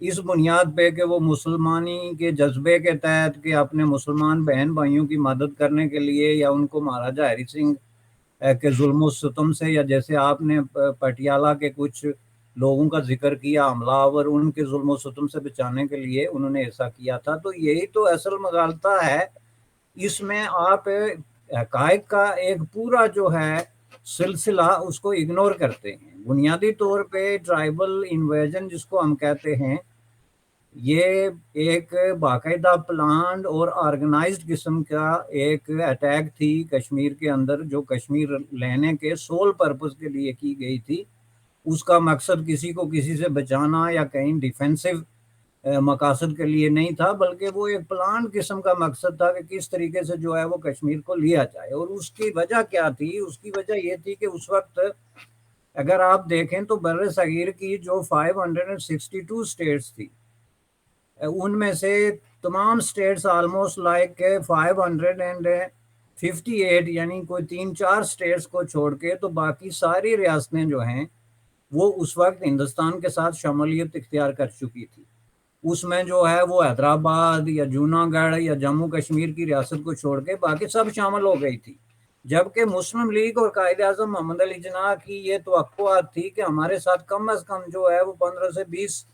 اس بنیاد پہ کہ وہ مسلمانی کے جذبے کے تحت کہ اپنے مسلمان بہن بھائیوں کی مدد کرنے کے لیے یا ان کو مہاراجہ ہری سنگھ کے ظلم و ستم سے، یا جیسے آپ نے پٹیالہ کے کچھ لوگوں کا ذکر کیا حملہ آور، ان کے ظلم و ستم سے بچانے کے لیے انہوں نے ایسا کیا تھا. تو یہی تو اصل مغالطہ ہے. اس میں آپ حقائق کا ایک پورا جو ہے سلسلہ اس کو اگنور کرتے ہیں. بنیادی طور پہ ٹرائبل انویژن جس کو ہم کہتے ہیں، یہ ایک باقاعدہ پلانڈ اور آرگنائزڈ قسم کا ایک اٹیک تھی کشمیر کے اندر، جو کشمیر لینے کے سول پرپز کے لیے کی گئی تھی. اس کا مقصد کسی کو کسی سے بچانا یا کہیں ڈیفینسو مقاصد کے لیے نہیں تھا، بلکہ وہ ایک پلانڈ قسم کا مقصد تھا کہ کس طریقے سے جو ہے وہ کشمیر کو لیا جائے. اور اس کی وجہ کیا تھی؟ اس کی وجہ یہ تھی کہ اس وقت اگر آپ دیکھیں تو بر صغیر کی جو 562 اسٹیٹس تھی، ان میں سے تمام اسٹیٹس آلموسٹ لائک 558 یعنی کوئی 3-4 اسٹیٹس کو چھوڑ کے تو باقی ساری ریاستیں جو ہیں وہ اس وقت ہندوستان کے ساتھ شمولیت اختیار کر چکی تھی. اس میں جو ہے وہ حیدرآباد یا جوناگڑھ یا جموں کشمیر کی ریاست کو چھوڑ کے باقی سب شامل ہو گئی تھی. جبکہ مسلم لیگ اور قائد اعظم محمد علی جناح کی یہ توقعات تھی کہ ہمارے ساتھ کم از کم جو ہے وہ 15 سے 20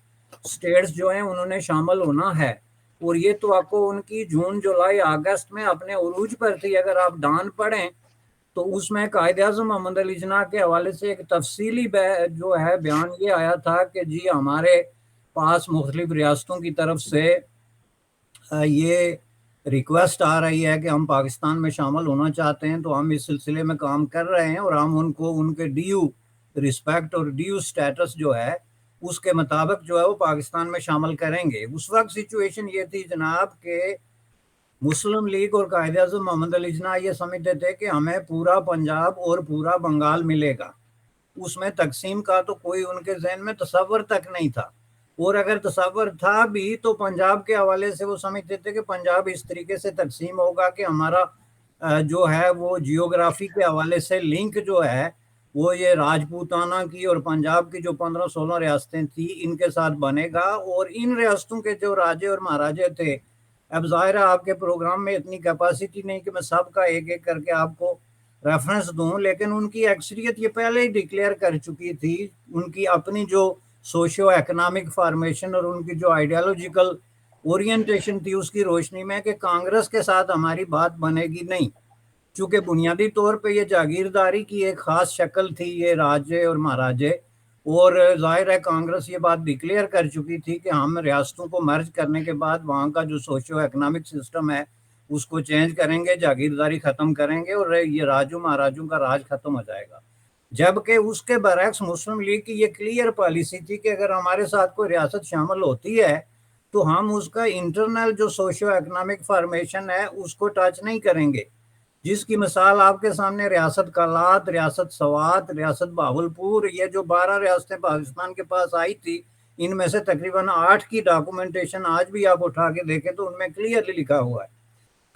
اسٹیٹس جو ہیں انہوں نے شامل ہونا ہے. اور یہ توقع ان کی جون جولائی اگست میں اپنے عروج پر تھی. اگر آپ ڈان پڑھیں تو اس میں قائد اعظم محمد علی جناح کے حوالے سے ایک تفصیلی جو ہے بیان یہ آیا تھا کہ جی ہمارے پاس مختلف ریاستوں کی طرف سے یہ ریکویسٹ آ رہی ہے کہ ہم پاکستان میں شامل ہونا چاہتے ہیں، تو ہم اس سلسلے میں کام کر رہے ہیں اور ہم ان کو ان کے ڈیو رسپیکٹ اور ڈیو سٹیٹس جو ہے اس کے مطابق جو ہے وہ پاکستان میں شامل کریں گے. اس وقت سچویشن یہ تھی جناب کہ مسلم لیگ اور قائد اعظم محمد علی جناح یہ سمجھتے تھے کہ ہمیں پورا پنجاب اور پورا بنگال ملے گا. اس میں تقسیم کا تو کوئی ان کے ذہن میں تصور تک نہیں تھا، اور اگر تصور تھا بھی تو پنجاب کے حوالے سے وہ سمجھتے تھے کہ پنجاب اس طریقے سے تقسیم ہوگا کہ ہمارا جو ہے وہ جیوگرافی کے حوالے سے لنک جو ہے وہ یہ راجپوتانہ کی اور پنجاب کی جو 15-16 ریاستیں تھیں ان کے ساتھ بنے گا. اور ان ریاستوں کے جو راجے اور مہاراجے تھے، اب ظاہر ہے آپ کے پروگرام میں اتنی کیپیسٹی نہیں کہ میں سب کا ایک ایک کر کے آپ کو ریفرنس دوں، لیکن ان کی اکثریت یہ پہلے ہی ڈکلیئر کر چکی تھی ان کی اپنی جو سوشیو ایکنامک فارمیشن اور ان کی جو آئیڈیالوجیکل اورینٹیشن تھی اس کی روشنی میں کہ کانگریس کے ساتھ ہماری بات بنے گی نہیں. چونکہ بنیادی طور پہ یہ جاگیرداری کی ایک خاص شکل تھی یہ راجے اور مہاراجے، اور ظاہر ہے کانگریس یہ بات ڈکلیئر کر چکی تھی کہ ہم ریاستوں کو مرج کرنے کے بعد وہاں کا جو سوشیو ایکنامک سسٹم ہے اس کو چینج کریں گے، جاگیرداری ختم کریں گے اور یہ راجوں مہاراجوں کا راج ختم ہو جائے گا. جبکہ اس کے برعکس مسلم لیگ کی یہ کلیئر پالیسی تھی کہ اگر ہمارے ساتھ کوئی ریاست شامل ہوتی ہے تو ہم اس کا انٹرنل جو سوشیو ایکنامک فارمیشن ہے اس کو ٹچ نہیں کریں گے. جس کی مثال آپ کے سامنے ریاست کالات، ریاست سوات، ریاست بہاولپور، یہ جو 12 ریاستیں پاکستان کے پاس آئی تھی ان میں سے تقریباً 8 کی ڈاکومنٹیشن آج بھی آپ اٹھا کے دیکھیں تو ان میں کلیئرلی لکھا ہوا ہے.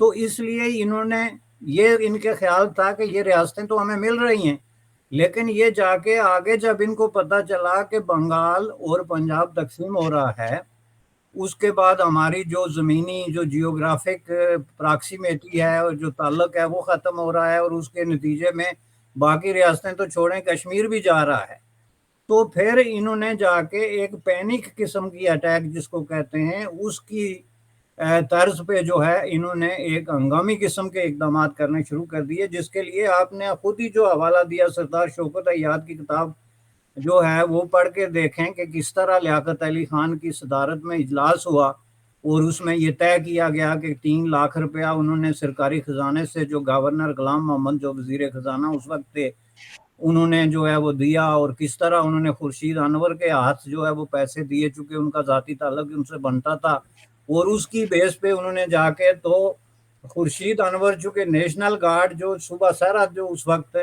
تو اس لیے انہوں نے یہ ان کے خیال تھا کہ یہ ریاستیں تو ہمیں مل رہی ہیں، لیکن یہ جا کے آگے جب ان کو پتہ چلا کہ بنگال اور پنجاب تقسیم ہو رہا ہے، اس کے بعد ہماری جو زمینی جو جیوگرافک پراکسیمیٹی ہے اور جو تعلق ہے وہ ختم ہو رہا ہے، اور اس کے نتیجے میں باقی ریاستیں تو چھوڑیں کشمیر بھی جا رہا ہے. تو پھر انہوں نے جا کے ایک پینک قسم کی اٹیک جس کو کہتے ہیں اس کی طرز پہ جو ہے انہوں نے ایک ہنگامی قسم کے اقدامات کرنے شروع کر دیے، جس کے لیے آپ نے خود ہی جو حوالہ دیا سردار شوکت عیاد کی کتاب جو ہے وہ پڑھ کے دیکھیں کہ کس طرح لیاقت علی خان کی صدارت میں اجلاس ہوا اور اس میں یہ طے کیا گیا کہ 3 لاکھ روپیہ انہوں نے سرکاری خزانے سے جو گورنر غلام محمد جو وزیر خزانہ اس وقت تھے انہوں نے جو ہے وہ دیا، اور کس طرح انہوں نے خورشید انور کے ہاتھ جو ہے وہ پیسے دیے چونکہ ان کا ذاتی تعلق ان سے بنتا تھا. اور اس کی بیس پہ انہوں نے جا کے تو خورشید انور چونکہ نیشنل گارڈ جو صوبہ سرحد جو اس وقت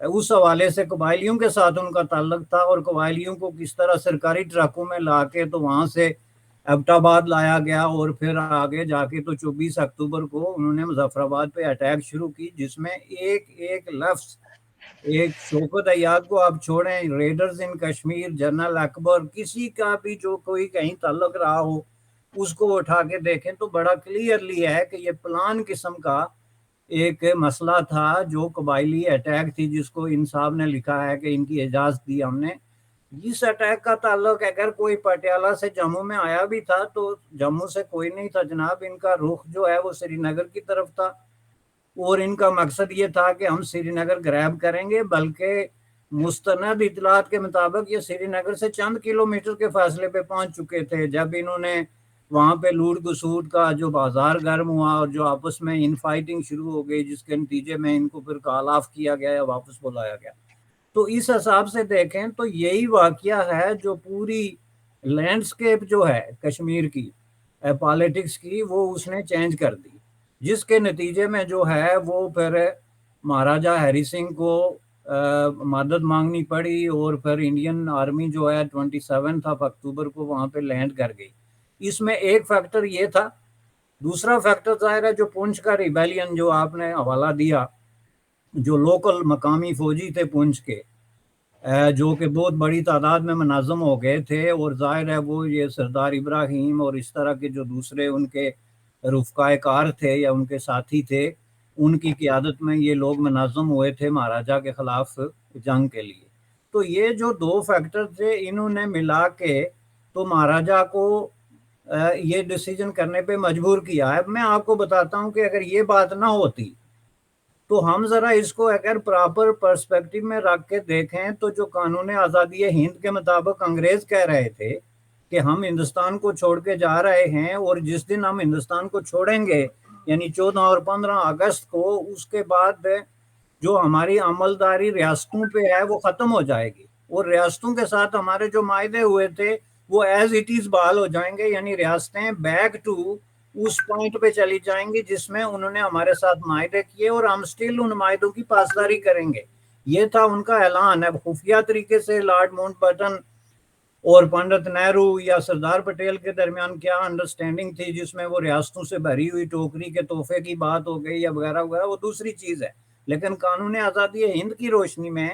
اس حوالے سے قبائلیوں کے ساتھ ان کا تعلق تھا، اور قبائلیوں کو کس طرح سرکاری ٹرکوں میں لا کے تو وہاں سے ایبٹ آباد لایا گیا، اور پھر آگے جا کے تو 24 اکتوبر کو انہوں نے مظفر آباد پہ اٹیک شروع کی، جس میں ایک ایک لفظ ایک شوکت ایاد کو آپ چھوڑیں، ریڈرز ان کشمیر، جنرل اکبر، کسی کا بھی جو کوئی کہیں تعلق رہا ہو اس کو اٹھا کے دیکھیں تو بڑا کلیئرلی ہے کہ یہ پلان قسم کا ایک مسئلہ تھا جو قبائلی اٹیک تھی، جس کو ان صاحب نے لکھا ہے کہ ان کی اجازت دی ہم نے۔ اس اٹیک کا تعلق اگر کوئی پٹیالہ سے جموں میں آیا بھی تھا تو جموں سے کوئی نہیں تھا جناب، ان کا رخ جو ہے وہ سری نگر کی طرف تھا، اور ان کا مقصد یہ تھا کہ ہم سری نگر گریب کریں گے، بلکہ مستند اطلاعات کے مطابق یہ سری نگر سے چند کلومیٹر کے فاصلے پہ پہنچ چکے تھے جب انہوں نے وہاں پہ لوٹ گسوٹ کا جو بازار گرم ہوا اور جو آپس میں ان فائٹنگ شروع ہو گئی، جس کے نتیجے میں ان کو پھر کال آف کیا گیا یا واپس بلایا گیا۔ تو اس حساب سے دیکھیں تو یہی واقعہ ہے جو پوری لینڈسکیپ جو ہے کشمیر کی پالیٹکس کی وہ اس نے چینج کر دی، جس کے نتیجے میں جو ہے وہ پھر مہاراجہ ہری سنگھ کو مدد مانگنی پڑی، اور پھر انڈین آرمی جو ہے 27 اکتوبر کو وہاں پہ لینڈ کر گئی۔ اس میں ایک فیکٹر یہ تھا۔ دوسرا فیکٹر ظاہر ہے جو پونچھ کا ریبیلین جو آپ نے حوالہ دیا، جو لوکل مقامی فوجی تھے پونچھ کے، جو کہ بہت بڑی تعداد میں منظم ہو گئے تھے، اور ظاہر ہے وہ یہ سردار ابراہیم اور اس طرح کے جو دوسرے ان کے رفقائے کار تھے یا ان کے ساتھی تھے، ان کی قیادت میں یہ لوگ منظم ہوئے تھے مہاراجہ کے خلاف جنگ کے لیے۔ تو یہ جو دو فیکٹر تھے انہوں نے ملا کے تو مہاراجہ کو یہ ڈیسیجن کرنے پہ مجبور کیا ہے۔ میں آپ کو بتاتا ہوں کہ اگر یہ بات نہ ہوتی تو ہم ذرا اس کو اگر پراپر پرسپیکٹو میں رکھ کے دیکھیں تو جو قانون آزادی ہند کے مطابق انگریز کہہ رہے تھے کہ ہم ہندوستان کو چھوڑ کے جا رہے ہیں، اور جس دن ہم ہندوستان کو چھوڑیں گے یعنی 14 اور 15 اگست کو، اس کے بعد جو ہماری عملداری ریاستوں پہ ہے وہ ختم ہو جائے گی، اور ریاستوں کے ساتھ ہمارے جو معاہدے ہوئے تھے وہ ایز اٹ از بحال ہو جائیں گے، یعنی ریاستیں بیک ٹو اس پوائنٹ پہ چلی جائیں گی جس میں انہوں نے ہمارے ساتھ معاہدے کیے، اور ہم سٹل ان معاہدوں کی پاسداری کریں گے۔ یہ تھا ان کا اعلان۔ اب خفیہ طریقے سے لارڈ ماؤنٹ بیٹن اور پنڈت نہرو یا سردار پٹیل کے درمیان کیا انڈرسٹینڈنگ تھی جس میں وہ ریاستوں سے بھری ہوئی ٹوکری کے تحفے کی بات ہو گئی یا وغیرہ وغیرہ، وہ دوسری چیز ہے، لیکن قانون آزادی ہند کی روشنی میں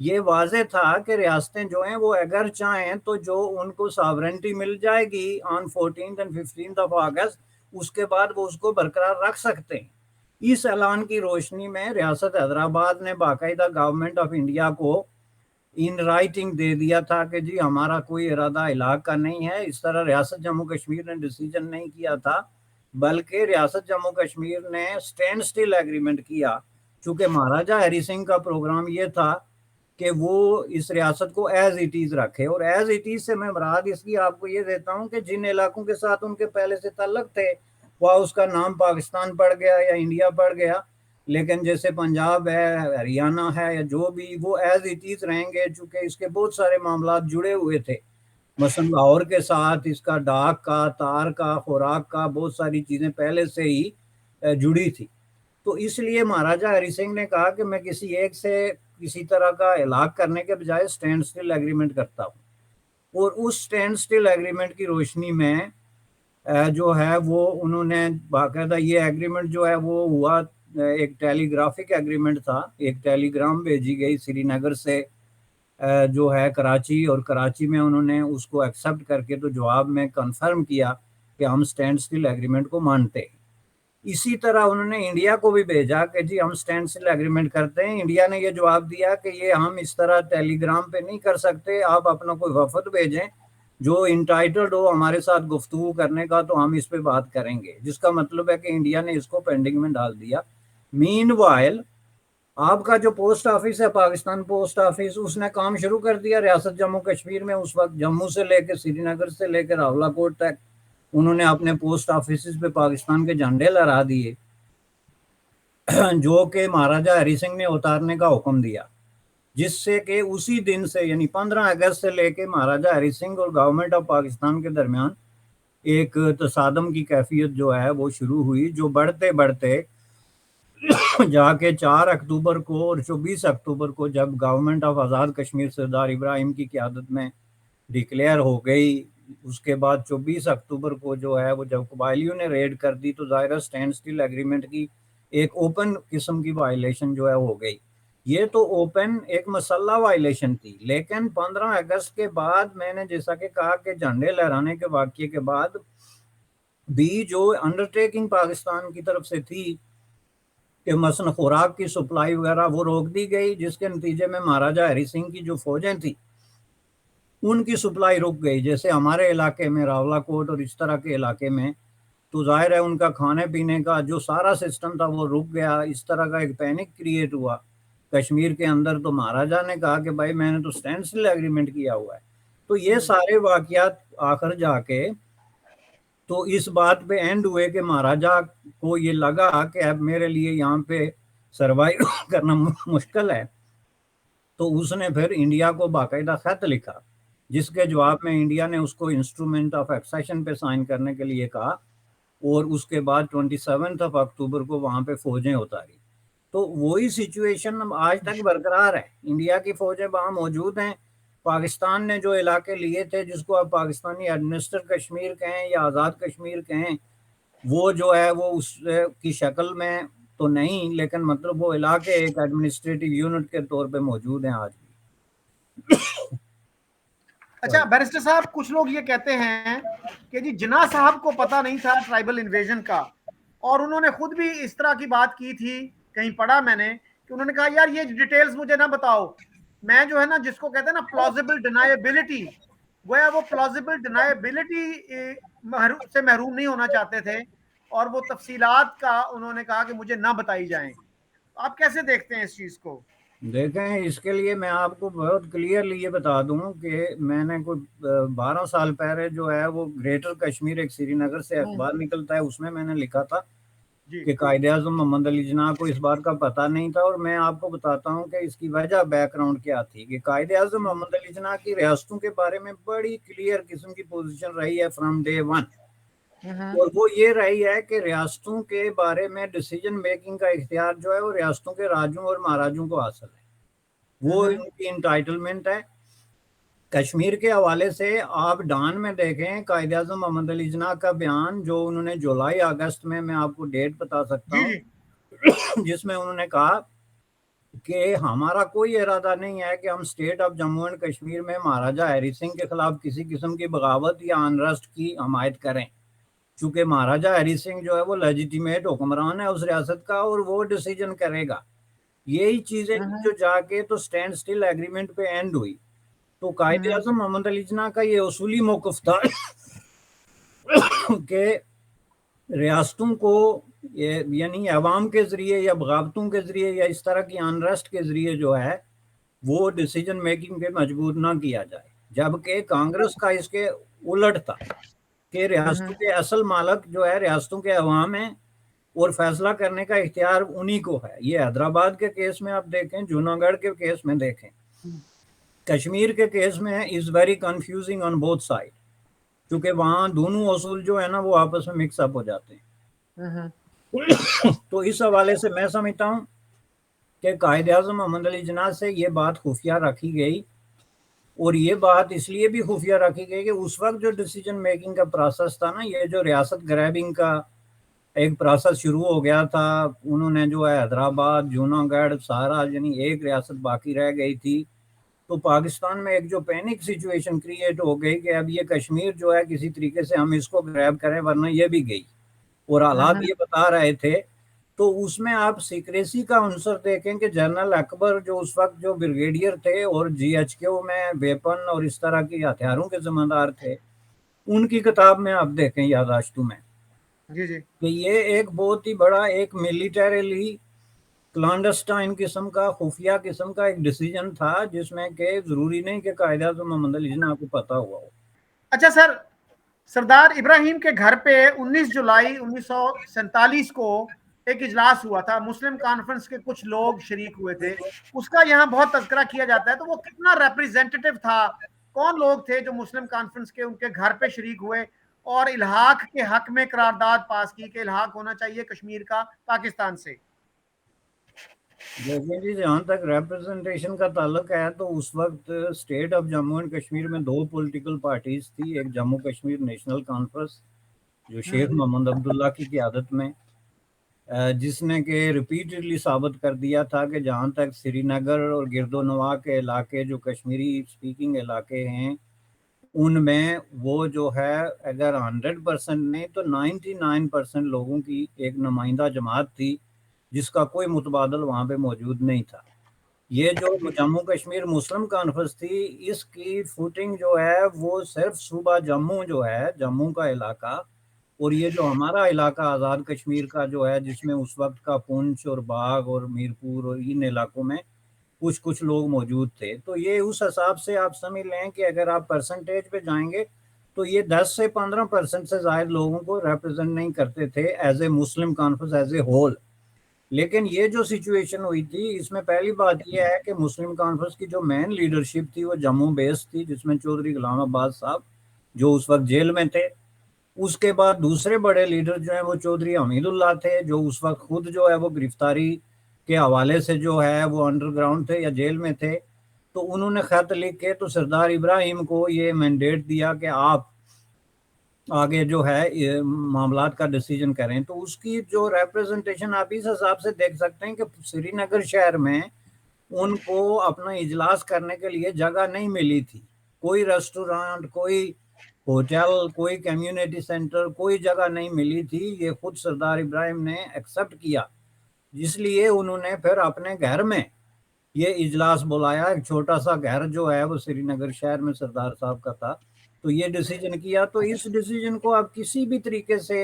یہ واضح تھا کہ ریاستیں جو ہیں وہ اگر چاہیں تو جو ان کو ساورنٹی مل جائے گی آن 14 and 15 اگست، اس کے بعد وہ اس کو برقرار رکھ سکتے ہیں۔ اس اعلان کی روشنی میں ریاست حیدرآباد نے باقاعدہ گورنمنٹ آف انڈیا کو ان رائٹنگ دے دیا تھا کہ جی ہمارا کوئی ارادہ ہلاک کا نہیں ہے۔ اس طرح ریاست جموں کشمیر نے ڈیسیجن نہیں کیا تھا، بلکہ ریاست جموں کشمیر نے سٹینڈ سٹل ایگریمنٹ کیا، چونکہ مہاراجہ ہری سنگھ کا پروگرام یہ تھا کہ وہ اس ریاست کو ایز اٹ از رکھے، اور ایز اٹ از سے میں مراد اس کی آپ کو یہ دیتا ہوں کہ جن علاقوں کے ساتھ ان کے پہلے سے تعلق تھے وہ اس کا نام پاکستان پڑ گیا یا انڈیا پڑ گیا، لیکن جیسے پنجاب ہے، ہریانہ ہے، یا جو بھی، وہ ایز اٹ از رہیں گے، چونکہ اس کے بہت سارے معاملات جڑے ہوئے تھے، مثلا لاہور کے ساتھ اس کا ڈاک کا، تار کا، خوراک کا، بہت ساری چیزیں پہلے سے ہی جڑی تھی۔ تو اس لیے مہاراجہ ہری سنگھ نے کہا کہ میں کسی ایک سے کسی طرح کا ہلاک کرنے کے بجائے سٹینڈ سٹل ایگریمنٹ کرتا ہوں، اور اس سٹینڈ سٹل ایگریمنٹ کی روشنی میں جو ہے وہ انہوں نے باقاعدہ یہ ایگریمنٹ جو ہے وہ ہوا، ایک ٹیلی گرافک ایگریمنٹ تھا، ایک ٹیلی گرام بھیجی گئی سری نگر سے جو ہے کراچی، اور کراچی میں انہوں نے اس کو ایکسیپٹ کر کے تو جواب میں کنفرم کیا کہ ہم سٹینڈ سٹل ایگریمنٹ کو مانتے ہیں۔ اسی طرح انہوں نے انڈیا کو بھی بھیجا کہ جی ہم سٹینڈ سٹل ایگریمنٹ کرتے ہیں۔ انڈیا نے یہ جواب دیا کہ یہ ہم اس طرح ٹیلی گرام پہ نہیں کر سکتے، آپ اپنا کوئی وفد بھیجیں جو انٹائٹلڈ ہو ہمارے ساتھ گفتگو کرنے کا، تو ہم اس پہ بات کریں گے، جس کا مطلب ہے کہ انڈیا نے اس کو پینڈنگ میں ڈال دیا۔ مین وائل آپ کا جو پوسٹ آفس ہے پاکستان پوسٹ آفس، اس نے کام شروع کر دیا ریاست جموں کشمیر میں۔ اس وقت جموں سے لے کے سری نگر سے لے کے راولا کوٹ تک انہوں نے اپنے پوسٹ آفیسز پہ پاکستان کے جھنڈے لہرا دیے، جو کہ مہاراجہ ہری سنگھ نے اتارنے کا حکم دیا، جس سے کہ اسی دن سے یعنی 15 اگست سے لے کے مہاراجہ ہری سنگھ اور گورنمنٹ آف پاکستان کے درمیان ایک تصادم کی کیفیت جو ہے وہ شروع ہوئی، جو بڑھتے بڑھتے جا کے 4 اکتوبر کو اور 24 اکتوبر کو جب گورنمنٹ آف آزاد کشمیر سردار ابراہیم کی قیادت میں ڈکلیئر ہو گئی، اس کے بعد 24 اکتوبر کو جو ہے وہ جب قبائلیوں نے ریڈ کر دی تو ظاہرہ سٹینڈ سٹل ایگریمنٹ کی ایک اوپن قسم کی وائلیشن جو ہے ہو گئی۔ یہ تو اوپن ایک مسلح وائلیشن تھی، لیکن 15 اگست کے بعد میں نے جیسا کہ کہا کہ جھنڈے لہرانے کے واقعے کے بعد بھی جو انڈرٹیکنگ پاکستان کی طرف سے تھی کہ مثلا خوراک کی سپلائی وغیرہ وہ روک دی گئی، جس کے نتیجے میں مہاراجہ ہری سنگھ کی جو فوجیں تھیں ان کی سپلائی رک گئی، جیسے ہمارے علاقے میں راولا کوٹ اور اس طرح کے علاقے میں، تو ظاہر ہے ان کا کھانے پینے کا جو سارا سسٹم تھا وہ رک گیا۔ اس طرح کا ایک پینک کریٹ ہوا کشمیر کے اندر، تو مہاراجہ نے کہا کہ بھائی میں نے تو اسٹینڈ سٹل ایگریمنٹ کیا ہوا ہے۔ تو یہ سارے واقعات آخر جا کے تو اس بات پہ اینڈ ہوئے کہ مہاراجہ کو یہ لگا کہ اب میرے لیے یہاں پہ سروائیو کرنا مشکل ہے، تو اس نے پھر انڈیا کو باقاعدہ خط لکھا، جس کے جواب میں انڈیا نے اس کو انسٹرومنٹ آف ایکسیشن پہ سائن کرنے کے لیے کہا، اور اس کے بعد 27 اکتوبر کو وہاں پہ فوجیں اتاری۔ تو وہی سچویشن آج تک برقرار ہے، انڈیا کی فوجیں وہاں موجود ہیں۔ پاکستان نے جو علاقے لیے تھے، جس کو آپ پاکستانی ایڈمنسٹر کشمیر کہیں یا آزاد کشمیر کہیں، وہ جو ہے وہ اس کی شکل میں تو نہیں، لیکن مطلب وہ علاقے ایک ایڈمنسٹریٹو یونٹ کے طور پہ موجود ہیں آج بھی۔ اچھا بیرسٹر صاحب، کچھ لوگ یہ کہتے ہیں کہ جی جناح صاحب کو پتہ نہیں تھا ٹرائبل انویژن کا، اور انہوں نے خود بھی اس طرح کی بات کی تھی، کہیں پڑھا میں نے کہ انہوں نے کہا یار یہ ڈیٹیلز مجھے نہ بتاؤ، میں جو ہے نا جس کو کہتے ہیں نا پلازیبل ڈینائبلٹی، وہ پلازیبل ڈینائبلٹی سے محروم نہیں ہونا چاہتے تھے، اور وہ تفصیلات کا انہوں نے کہا کہ مجھے نہ بتائی جائیں۔ آپ کیسے دیکھتے ہیں اس چیز کو؟ دیکھیں، اس کے لیے میں آپ کو بہت کلیئرلی یہ بتا دوں کہ میں نے کوئی 12 سال پہلے جو ہے وہ گریٹر کشمیر ایک سری نگر سے اخبار نکلتا ہے، اس میں نے لکھا تھا کہ قائد اعظم محمد علی جناح کو اس بات کا پتہ نہیں تھا، اور میں آپ کو بتاتا ہوں کہ اس کی وجہ بیک گراؤنڈ کیا تھی کہ قائد اعظم محمد علی جناح کی ریاستوں کے بارے میں بڑی کلیئر قسم کی پوزیشن رہی ہے فرام ڈے ون، اور وہ یہ رہی ہے کہ ریاستوں کے بارے میں ڈیسیجن میکنگ کا اختیار جو ہے وہ ریاستوں کے راجوں اور مہاراجوں کو حاصل ہے، وہ ان کی انٹائٹلمنٹ ہے۔ کشمیر کے حوالے سے آپ ڈان میں دیکھیں قائد اعظم محمد علی جناح کا بیان جو انہوں نے جولائی اگست میں آپ کو ڈیٹ بتا سکتا ہوں، جس میں انہوں نے کہا کہ ہمارا کوئی ارادہ نہیں ہے کہ ہم state of Jammu and Kashmir میں مہاراجہ ہری سنگھ کے خلاف کسی قسم کی بغاوت یا انرسٹ کی حمایت کریں، چونکہ مہاراجہ ہری سنگھ جو ہے وہ لیجیٹیمیٹ حکمران ہے اس ریاست کا، اور وہ ڈیسیجن کرے گا۔ یہی چیزیں جو جا کے تو اسٹینڈ سٹل ایگریمنٹ پہ اینڈ ہوئی۔ تو قائد اعظم محمد علی جناح کا یہ اصولی موقف تھا کہ ریاستوں کو یعنی عوام کے ذریعے یا بغاوتوں کے ذریعے یا اس طرح کی انرسٹ کے ذریعے جو ہے وہ ڈیسیجن میکنگ پہ مجبور نہ کیا جائے، جبکہ کانگریس کا اس کے الٹ تھا کہ ریاستوں کے اصل مالک جو ہے ریاستوں کے عوام ہیں، اور فیصلہ کرنے کا اختیار انہی کو ہے۔ یہ حیدرآباد کے کیس میں آپ دیکھیں، جوناگڑھ کے کیس میں دیکھیں، کشمیر کے کیس میں is very confusing on both side, کیونکہ وہاں دونوں اصول جو ہے نا وہ آپس میں مکس اپ ہو جاتے ہیں۔ تو اس حوالے سے میں سمجھتا ہوں کہ قائد اعظم محمد علی جناح سے یہ بات خفیہ رکھی گئی، اور یہ بات اس لیے بھی خفیہ رکھی گئی کہ اس وقت جو ڈیسیجن میکنگ کا پروسیس تھا نا، یہ جو ریاست گریبنگ کا ایک پروسیس شروع ہو گیا تھا، انہوں نے جو ہے حیدرآباد، جوناگڑھ، سارا یعنی ایک ریاست باقی رہ گئی تھی، تو پاکستان میں ایک جو پینک سچویشن کریٹ ہو گئی کہ اب یہ کشمیر جو ہے کسی طریقے سے ہم اس کو گریب کریں ورنہ یہ بھی گئی، اور حالات یہ بتا رہے تھے۔ تو اس میں آپ سیکریسی کا عنصر دیکھیں کہ جنرل اکبر جو اس وقت جو بریگیڈیئر تھے اور جی ایچ کیو میں ویپن اور اس طرح کی ہتھیاروں کے ذمہ دار تھے، ان کی کتاب میں آپ دیکھیں یادداشتوں میں کہ یہ ایک بہت ہی بڑا ایک ملیٹریلی کلانڈسٹائن قسم کا خفیہ قسم کا ایک ڈیسیجن تھا، جس میں کہ ضروری نہیں کہ قائد اعظم محمد علی جناح کو پتہ ہوا ہو۔ اچھا سر، سردار ابراہیم کے گھر پہ 19 جولائی 1947 کو ایک اجلاس ہوا تھا، مسلم کانفرنس کے کچھ لوگ شریک ہوئے تھے، اس کا یہاں بہت تذکرہ کیا جاتا ہے، تو وہ کتنا ریپریزنٹیٹیو تھا؟ کون لوگ تھے جو مسلم کانفرنس کے ان کے گھر پہ شریک ہوئے اور الحاق کے حق میں قرارداد پاس کی کہ الحاق ہونا چاہیے کشمیر کا پاکستان سے؟ دیکھیں جی، جہاں تک ریپرزنٹیشن کا تعلق ہے تو اس وقت state of Jammu and Kashmir میں 2 پولیٹیکل پارٹیز تھی، ایک جموں کشمیر نیشنل کانفرنس جو شیخ محمد عبداللہ کی قیادت میں، جس نے کہ ریپیٹڈلی ثابت کر دیا تھا کہ جہاں تک سری نگر اور گرد و نواح کے علاقے جو کشمیری اسپیکنگ علاقے ہیں ان میں وہ جو ہے اگر 100% نہیں تو 99% لوگوں کی ایک نمائندہ جماعت تھی جس کا کوئی متبادل وہاں پہ موجود نہیں تھا۔ یہ جو جموں کشمیر مسلم کانفرنس تھی اس کی فوٹنگ جو ہے وہ صرف صوبہ جموں جو ہے جموں کا علاقہ اور یہ جو ہمارا علاقہ آزاد کشمیر کا جو ہے جس میں اس وقت کا پونچھ اور باغ اور میرپور اور ان علاقوں میں کچھ لوگ موجود تھے، تو یہ اس حساب سے آپ سمجھ لیں کہ اگر آپ پرسنٹیج پہ جائیں گے تو یہ 10 سے 15% سے زائد لوگوں کو ریپرزینٹ نہیں کرتے تھے as a Muslim conference as a whole. لیکن یہ جو سچویشن ہوئی تھی اس میں پہلی بات یہ ہے کہ مسلم کانفرنس کی جو مین لیڈرشپ تھی وہ جموں بیس تھی جس میں چودھری غلام عباس صاحب جو اس وقت جیل میں تھے، اس کے بعد دوسرے بڑے لیڈر جو ہیں وہ چودھری حمید اللہ تھے جو اس وقت خود جو ہے وہ گرفتاری کے حوالے سے جو ہے وہ انڈر گراؤنڈ تھے یا جیل میں تھے، تو انہوں نے خط لکھ کے تو سردار ابراہیم کو یہ مینڈیٹ دیا کہ آپ آگے جو ہے معاملات کا ڈیسیجن کریں، تو اس کی جو ریپریزنٹیشن آپ اس حساب سے دیکھ سکتے ہیں کہ سری نگر شہر میں ان کو اپنا اجلاس کرنے کے لیے جگہ نہیں ملی تھی، کوئی ریسٹورانٹ، کوئی ہوٹل، کوئی کمیونٹی سینٹر، کوئی جگہ نہیں ملی تھی۔ یہ خود سردار ابراہیم نے ایکسپٹ کیا، جس لیے انہوں نے پھر اپنے گھر میں یہ اجلاس بلایا، ایک چھوٹا سا گھر جو ہے وہ سری نگر شہر میں سردار صاحب کا تھا، تو یہ ڈیسیجن کیا۔ تو اس ڈیسیجن کو آپ کسی بھی طریقے سے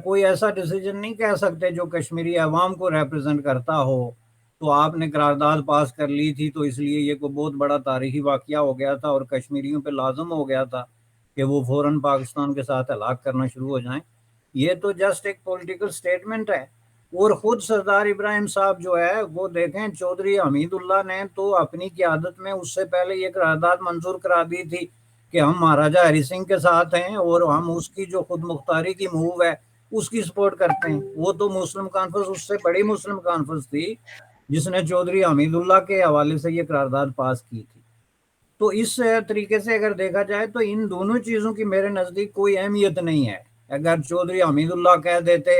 کوئی ایسا ڈیسیجن نہیں کہہ سکتے جو کشمیری عوام کو ریپرزینٹ کرتا ہو، تو آپ نے قرارداد پاس کر لی تھی تو اس لیے یہ کوئی بہت بڑا تاریخی واقعہ ہو گیا تھا اور کشمیریوں پہ لازم ہو گیا تھا کہ وہ فوراً پاکستان کے ساتھ ہلاک کرنا شروع ہو جائیں۔ یہ تو جسٹ ایک پولیٹیکل سٹیٹمنٹ ہے۔ اور خود سردار ابراہیم صاحب جو ہے وہ دیکھیں چودھری حمید اللہ نے تو اپنی قیادت میں اس سے پہلے یہ قرارداد منظور کرا دی تھی کہ ہم مہاراجہ ہری سنگھ کے ساتھ ہیں اور ہم اس کی جو خود مختاری کی موو ہے اس کی سپورٹ کرتے ہیں۔ وہ تو مسلم کانفرنس اس سے بڑی مسلم کانفرنس تھی جس نے چودھری حمید اللہ کے حوالے سے یہ قرارداد پاس کی تھی۔ تو اس طریقے سے اگر دیکھا جائے تو ان دونوں چیزوں کی میرے نزدیک کوئی اہمیت نہیں ہے۔ اگر چودھری حمید اللہ کہہ دیتے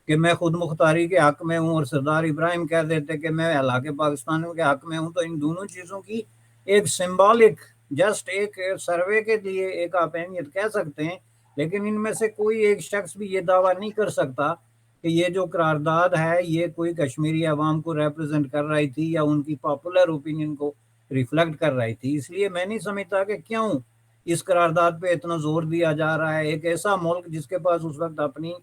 کہ میں خود مختاری کے حق میں ہوں اور سردار ابراہیم کہہ دیتے کہ میں علاقہ پاکستان کے حق میں ہوں، تو ان دونوں چیزوں کی ایک سمبولک جسٹ ایک سروے کے لیے ایک آپ اہمیت کہہ سکتے ہیں، لیکن ان میں سے کوئی ایک شخص بھی یہ دعویٰ نہیں کر سکتا کہ یہ جو قرارداد ہے یہ کوئی کشمیری عوام کو ریپرزینٹ کر رہی تھی یا ان کی پاپولر اوپینین کو ریفلیکٹ کر رہی تھی۔ اس لیے میں نہیں سمجھتا کہ کیوں اس قرارداد پہ اتنا زور دیا جا رہا ہے۔ ایک ایسا ملک جس کے پاس اس وقت اپنی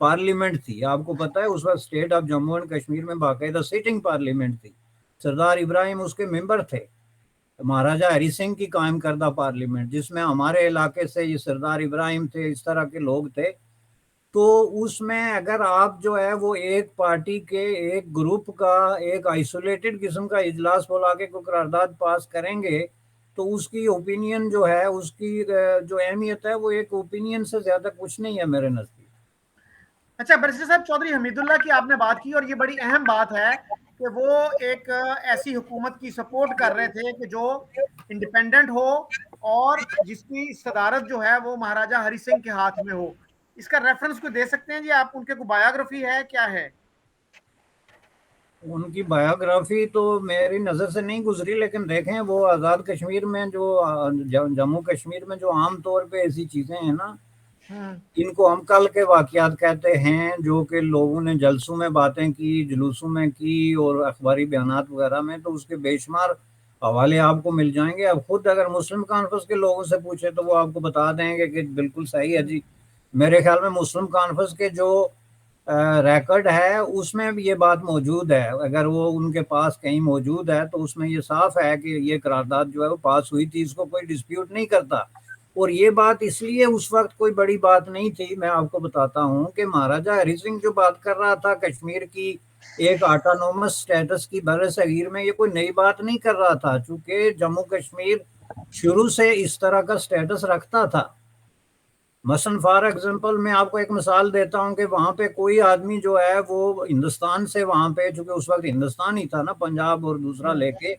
پارلیمنٹ تھی، آپ کو پتہ ہے اس وقت state of Jammu and Kashmir میں باقاعدہ سٹنگ پارلیمنٹ تھی، سردار ابراہیم اس کے ممبر تھے، مہاراجہ ہری سنگھ کی قائم کردہ پارلیمنٹ جس میں ہمارے علاقے سے یہ سردار ابراہیم تھے، اس طرح کے لوگ تھے۔ تو اس میں اگر آپ جو ہے وہ ایک پارٹی کے ایک گروپ کا ایک آئسولیٹڈ قسم کا اجلاس بلا کے کوئی قرارداد پاس کریں گے تو اس کی اوپینین جو ہے اس کی جو اہمیت ہے وہ ایک اوپینین سے زیادہ کچھ نہیں ہے میرے نزدیک۔ اچھا بیرسٹر صاحب، چودھری حمید اللہ کی آپ نے بات کی اور یہ بڑی اہم بات ہے کہ وہ ایک ایسی حکومت کی سپورٹ کر رہے تھے کہ جو انڈیپینڈنٹ ہو اور جس کی صدارت جو ہے وہ مہاراجہ ہری سنگھ کے ہاتھ میں ہو۔ اس کا ریفرنس کو دے سکتے ہیں جی آپ؟ ان کے کوئی بایوگرافی ہے، کیا ہے؟ ان کی بایوگرافی تو میری نظر سے نہیں گزری، لیکن دیکھیں وہ آزاد کشمیر میں جو جموں کشمیر میں جو عام طور پہ ایسی چیزیں ہیں نا ان کو ہم کل کے واقعات کہتے ہیں، جو کہ لوگوں نے جلسوں میں باتیں کی، جلوسوں میں کی اور اخباری بیانات وغیرہ میں، تو اس کے بے شمار حوالے آپ کو مل جائیں گے۔ اب خود اگر مسلم کانفرنس کے لوگوں سے پوچھے تو وہ آپ کو بتا دیں گے کہ بالکل صحیح ہے جی۔ میرے خیال میں مسلم کانفرنس کے جو ریکارڈ ہے اس میں بھی یہ بات موجود ہے، اگر وہ ان کے پاس کہیں موجود ہے تو اس میں یہ صاف ہے کہ یہ قرارداد جو ہے وہ پاس ہوئی تھی، اس کو کوئی ڈسپیوٹ نہیں کرتا۔ اور یہ بات اس لیے اس وقت کوئی بڑی بات نہیں تھی، میں آپ کو بتاتا ہوں کہ مہاراجہ ہری سنگھ جو بات کر رہا تھا کشمیر کی ایک آٹونومس سٹیٹس کی بر صغیر میں، یہ کوئی نئی بات نہیں کر رہا تھا، چونکہ جموں کشمیر شروع سے اس طرح کا سٹیٹس رکھتا تھا۔ مثلا فار ایگزامپل میں آپ کو ایک مثال دیتا ہوں کہ وہاں پہ کوئی آدمی جو ہے وہ ہندوستان سے وہاں پہ، چونکہ اس وقت ہندوستان ہی تھا نا، پنجاب اور دوسرا لے کے،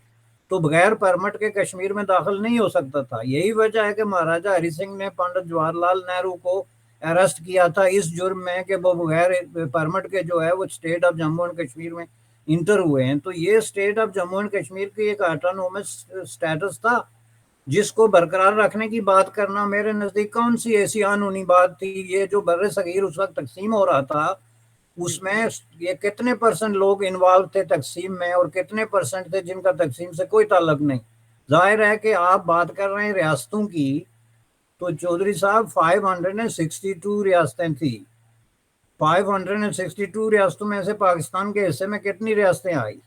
تو بغیر پرمٹ کے کشمیر میں داخل نہیں ہو سکتا تھا۔ یہی وجہ ہے کہ مہاراجہ ہری سنگھ نے پنڈت جواہر لال نہرو کو اریسٹ کیا تھا اس جرم میں کہ وہ بغیر پرمٹ کے جو ہے وہ state of Jammu and Kashmir میں انٹر ہوئے ہیں. تو یہ state of Jammu and Kashmir کی ایک آٹونومس اسٹیٹس تھا جس کو برقرار رکھنے کی بات کرنا میرے نزدیک کون سی ایسی قانونی بات تھی. یہ جو بر صغیر اس وقت تقسیم ہو رہا تھا اس میں یہ کتنے پرسنٹ لوگ انوالو تھے تقسیم میں اور کتنے پرسنٹ تھے جن کا تقسیم سے کوئی تعلق نہیں. ظاہر ہے کہ آپ بات کر رہے ہیں ریاستوں کی تو چودھری صاحب 562 ریاستیں تھیں. 562 ریاستوں میں سے پاکستان کے حصے میں کتنی ریاستیں آئی